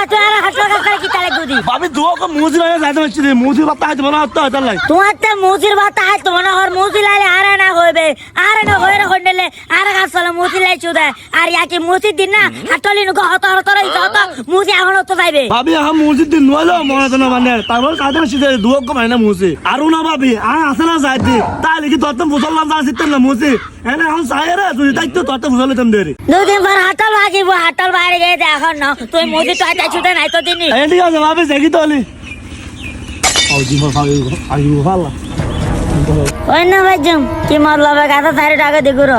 তুই আর হাঁটলো কাছে কি তালে গুদি ভাবি দুও কো মুজি লাগে যাইতে হচ্ছে মুজির বাতা হাতে মনে হতো তার লাই তোমার তো মুজির বাতা হাত তো মনে হর মুজি লাইলে আর না হইবে আর না হইরে হইলে আর গাছলে মুজি লাই চুদে আর ইয়াকি মুজি দিন না হাটলি নুকো হত হত রই যত মুজি এখন তো যাইবে ভাবি আ মুজি দিন নলো মনে তো না মানে তারপর কাজে হচ্ছে দুও কো মানে মুজি আর না ভাবি আ আসে না যাইতে তাই কি তোর তো মুসলমান যাইতে না মুজি এনে এখন সাইরে তুই তাই তো তোর তো মুসলমান তুমি দেরি দুদিন পর হাটল ভাজিব হাটল বাইরে গিয়ে এখন না তুই মুজি তো আইতা চুদে নাই তো দিনি এই ঠিক আছে ভাবি দেখি তো হলি আও জি আয়ু ভালো ওই না ভাইজম কি মতলব গাতা সাইরে টাকা দিগুর